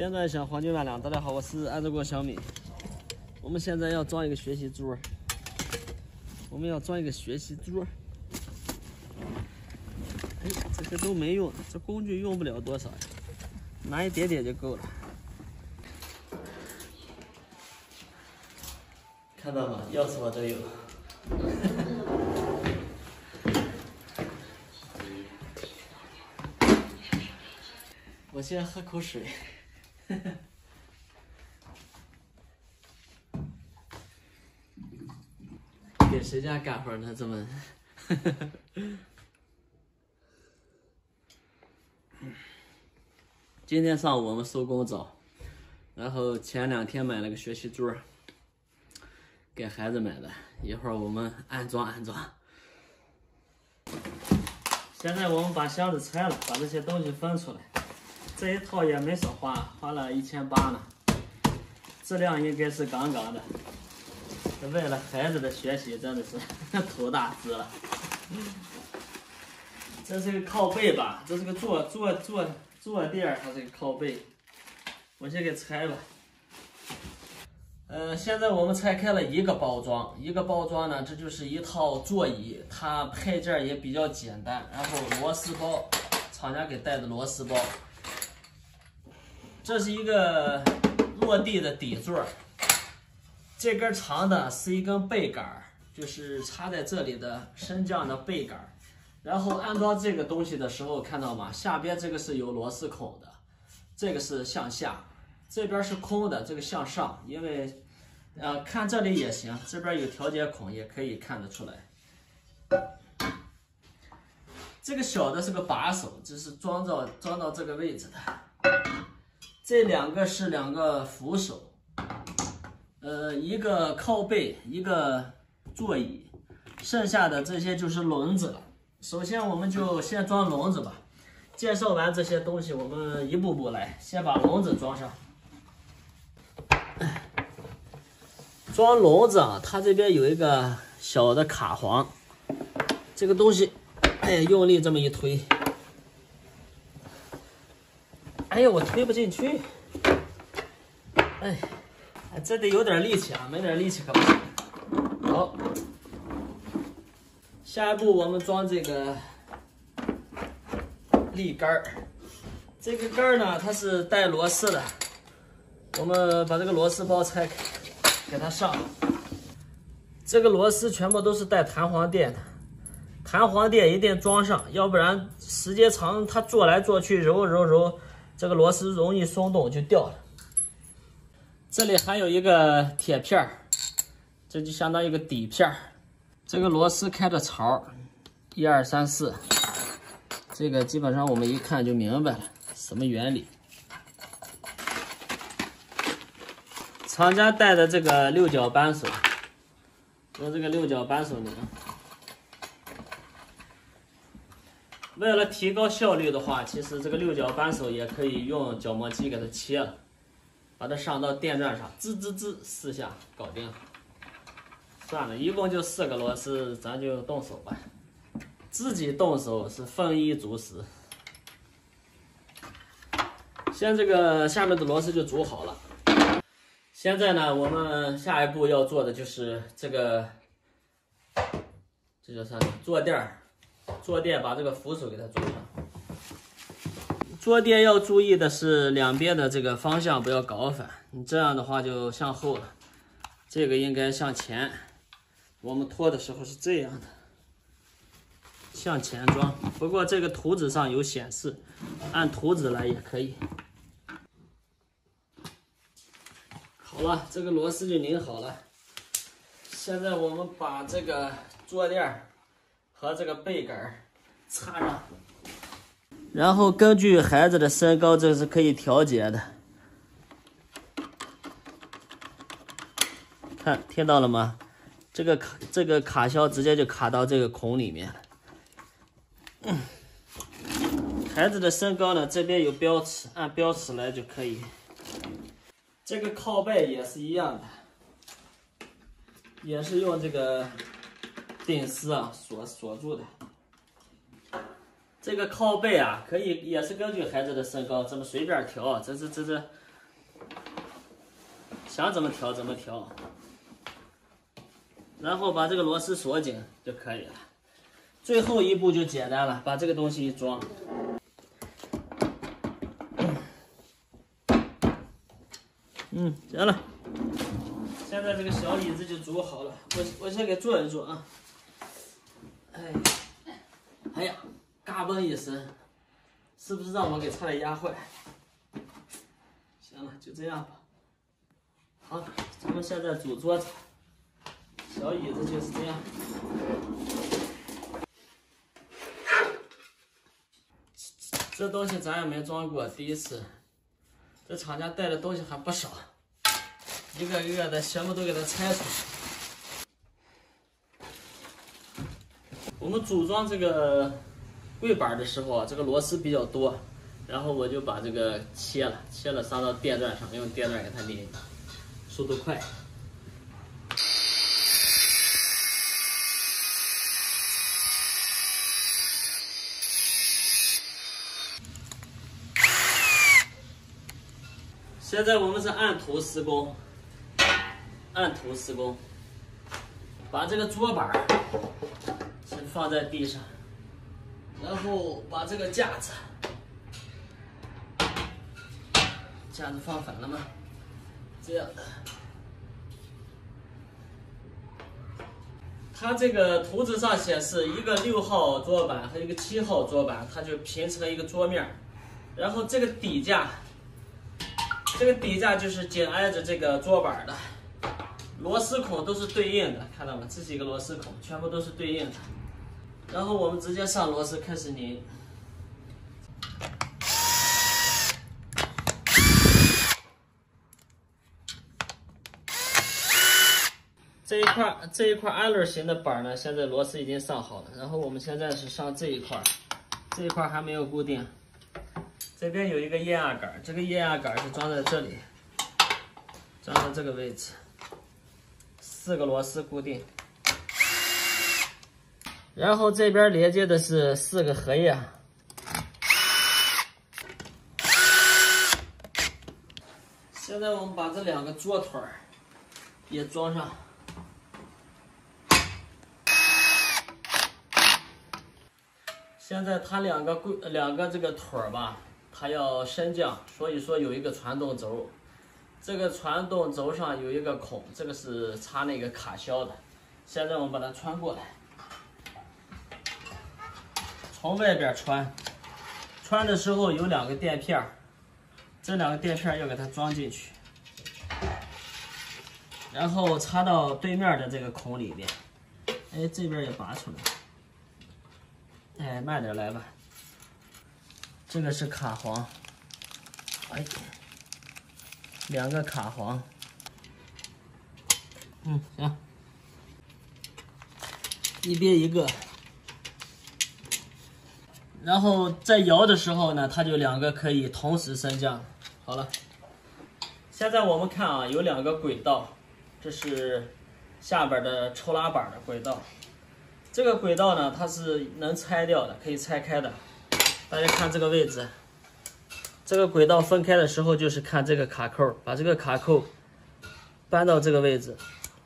电钻响，黄金万两。大家好，我是安德国小米。我们现在要装一个学习桌，哎，这些都没用，这工具用不了多少呀，拿一点点就够了。看到吗？钥匙我都有。我先喝口水。给谁家干活呢？这么？今天上午我们收工早，然后前2天买了个学习桌，给孩子买的。一会儿我们安装。现在我们把箱子拆了，把这些东西分出来。这一套也没少花了1800呢，质量应该是杠杠的。为了孩子的学习，真的是头大值了。这是个靠背吧，这是个坐垫，它是个靠背。我先给拆吧。现在我们拆开了一个包装呢，这就是一套座椅，它配件也比较简单，然后螺丝包，厂家给带的螺丝包。这是一个落地的底座，这根长的是一根背杆，就是插在这里的升降的背杆。然后安装这个东西的时候，看到吗？下边这个是有螺丝孔的，这个是向下，这边是空的，这个向上。因为看这里也行，这边有调节孔，也可以看得出来。这个小的是个把手，这是装到这个位置的。这2个是2个扶手，一个靠背，一个座椅，剩下的这些就是轮子了。首先我们就先装轮子吧。介绍完这些东西，我们一步步来，先把轮子装上。装轮子啊，它这边有一个小的卡簧，这个东西，用力这么一推。哎呀，我推不进去。这得有点力气啊，没点力气可不行。好，下一步我们装这个立杆。这个杆呢，它是带螺丝的。我们把这个螺丝包拆开，给它上。这个螺丝全部都是带弹簧垫的，弹簧垫一定装上，要不然时间长，它做来做去揉。这个螺丝容易松动就掉了。这里还有一个铁片，这就相当于一个底片。这个螺丝开的槽，1、2、3、4，这个基本上我们一看就明白了什么原理。厂家带的这个6角扳手，用这个6角扳手拧。为了提高效率的话，其实这个6角扳手也可以用角磨机给它切了，把它上到电钻上，吱4下搞定了。算了，一共就4个螺丝，咱就动手吧。自己动手是丰衣足食。先这个下面的螺丝就组好了。现在呢，我们下一步要做的就是这个，这叫啥？坐垫把这个扶手给它装上。坐垫要注意的是两边的这个方向不要搞反，你这样的话就向后了，这个应该向前。我们拖的时候是这样的，向前装。不过这个图纸上有显示，按图纸来也可以。好了，这个螺丝就拧好了。现在我们把这个坐垫和这个背杆插上，然后根据孩子的身高，这是可以调节的。看，听到了吗？这个卡销直接就卡到这个孔里面了。孩子的身高呢，这边有标尺，按标尺来就可以。这个靠背也是一样的，也是用这个钉丝啊锁住的。这个靠背啊，可以也是根据孩子的身高这么随便调，这想怎么调怎么调，然后把这个螺丝锁紧就可以了。最后一步就简单了，把这个东西一装。行了。现在这个小椅子就煮好了，我先给做一做啊。哎呀，嘎嘣一声，是不是让我给差点压坏？行了，就这样吧。好，咱们现在煮桌子，小椅子就是这样。这东西咱也没装过，第一次。这厂家带的东西还不少，一个一个的全部都给它拆出去。我们组装这个柜板的时候啊，这个螺丝比较多，然后我就把这个切了上到电钻上，用电钻给它拧，速度快。现在我们是按头施工，把这个桌板先放在地上，然后把这个架子放反了吗？这样的。它这个图纸上显示一个6号桌板和一个7号桌板，它就拼成一个桌面，然后这个底架就是紧挨着这个桌板的，螺丝孔都是对应的，看到吗？这几个螺丝孔全部都是对应的。然后我们直接上螺丝开始拧。这一块安乐型的板呢，现在螺丝已经上好了。然后我们现在是上这一块还没有固定。这边有一个液压杆，这个液压杆是装在这里，装在这个位置，4个螺丝固定。然后这边连接的是4个合页。现在我们把这2个桌腿也装上。现在它两个这个腿吧，它要升降，所以说有一个传动轴，这个传动轴上有一个孔，这个是插那个卡销的。现在我们把它穿过来，从外边穿的时候有2个垫片，这2个垫片要给它装进去，然后插到对面的这个孔里边。哎，这边也拔出来。哎，慢点来吧。这个是卡簧，哎，2个卡簧。行，一边一个。然后在摇的时候呢，它就2个可以同时升降。好了，现在我们看啊，有2个轨道，这是下边的抽拉板的轨道。这个轨道呢，它是能拆掉的，可以拆开的。大家看这个位置，这个轨道分开的时候，就是看这个卡扣，把这个卡扣搬到这个位置。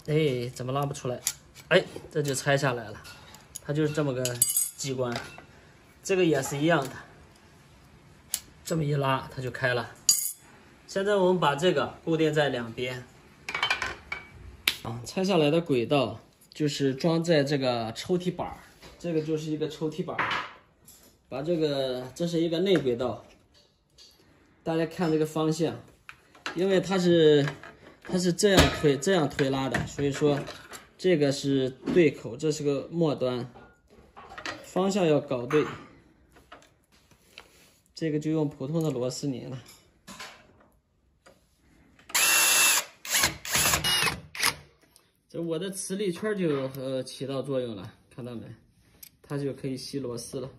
哎，怎么拉不出来？哎，这就拆下来了。它就是这么个机关。这个也是一样的，这么一拉，它就开了。现在我们把这个固定在2边。拆下来的轨道就是装在这个抽屉板，这个就是一个抽屉板。把这是一个内轨道，大家看这个方向，因为它是这样推拉的，所以说这个是对口，这是个末端，方向要搞对。这个就用普通的螺丝拧了。这我的磁力圈就起到作用了，看到没？它就可以吸螺丝了。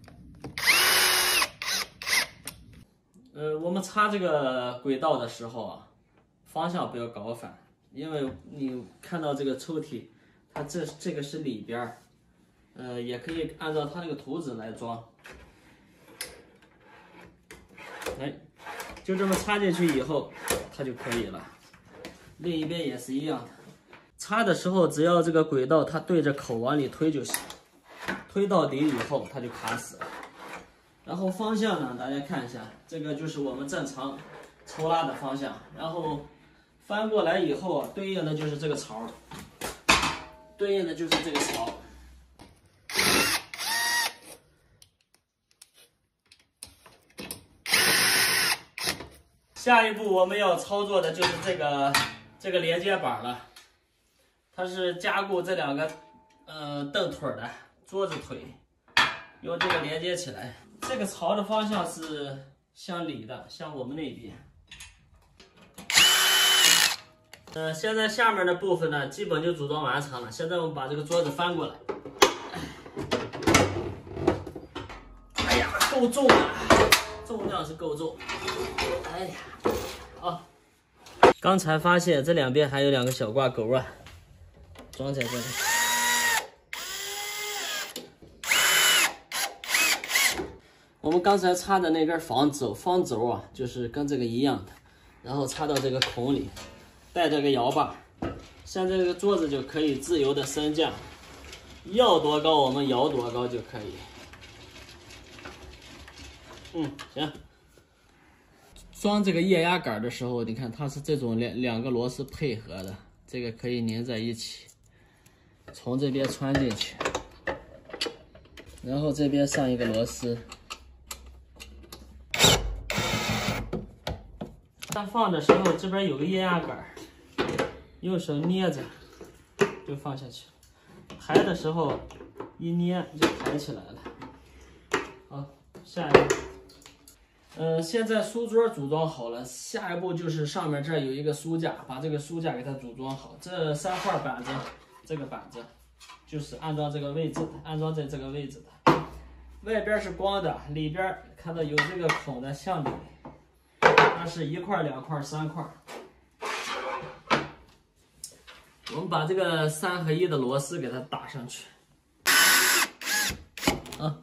我们插这个轨道的时候啊，方向不要搞反，因为你看到这个抽屉，它这个是里边儿，也可以按照它那个图纸来装。哎，就这么插进去以后，它就可以了。另一边也是一样的。插的时候，只要这个轨道它对着口往里推就行，推到底以后它就卡死了。然后方向呢，大家看一下，这个就是我们正常抽拉的方向。然后翻过来以后啊，对应的就是这个槽，对应的就是这个槽。下一步我们要操作的就是这个连接板了，它是加固这两个凳腿的桌子腿，用这个连接起来。这个槽的方向是向里的，向我们那边。现在下面的部分呢，基本就组装完成了。现在我们把这个桌子翻过来。哎呀，够重啊！重量是够重。哎呀，好。刚才发现这两边还有两个小挂钩啊，装在这里。我们刚才插的那根方轴啊，就是跟这个一样的，然后插到这个孔里，带这个摇把，像这个桌子就可以自由的升降，要多高我们摇多高就可以。行。装这个液压杆的时候，你看它是这种两个螺丝配合的，这个可以粘在一起，从这边穿进去，然后这边上一个螺丝。它放的时候，这边有个液压杆，右手捏着就放下去，抬的时候一捏就抬起来了。好，下一步。现在书桌组装好了，下一步就是上面这儿有一个书架，把这个书架给它组装好。这3块板子，这个板子就是按照这个位置的，安装在这个位置的。外边是光的，里边看到有这个孔的向里，它是1块、2块、3块。我们把这个3合1的螺丝给它打上去。啊。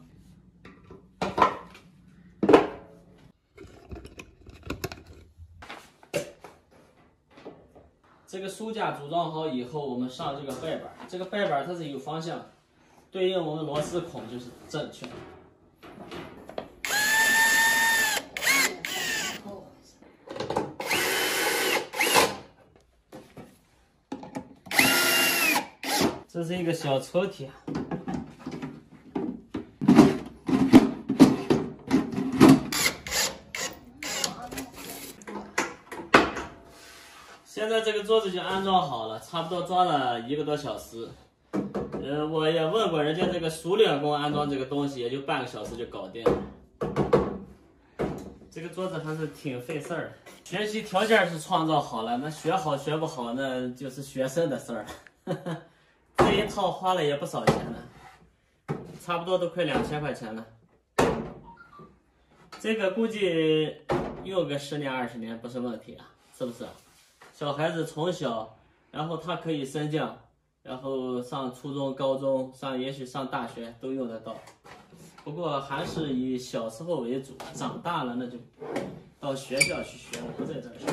这个书架组装好以后，我们上这个背板。这个背板它是有方向的，对应我们螺丝孔就是正确的。这是一个小抽屉。现在这个桌子就安装好了，差不多装了1个多小时。我也问过人家这个熟练工安装这个东西，也就半个小时就搞定了。这个桌子还是挺费事儿的。学习条件是创造好了，那学好学不好那就是学生的事儿了。这一套花了也不少钱呢，差不多都快2000块钱了。这个估计用个10年20年不是问题啊，是不是？小孩子从小，然后他可以升降，然后上初中、高中，也许上大学都用得到。不过还是以小时候为主，长大了那就到学校去学了，不在这儿学。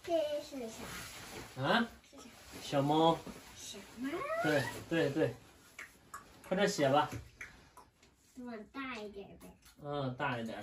这是啥？啊？小猫。小猫？对，快点写吧。往大一点呗。大一点。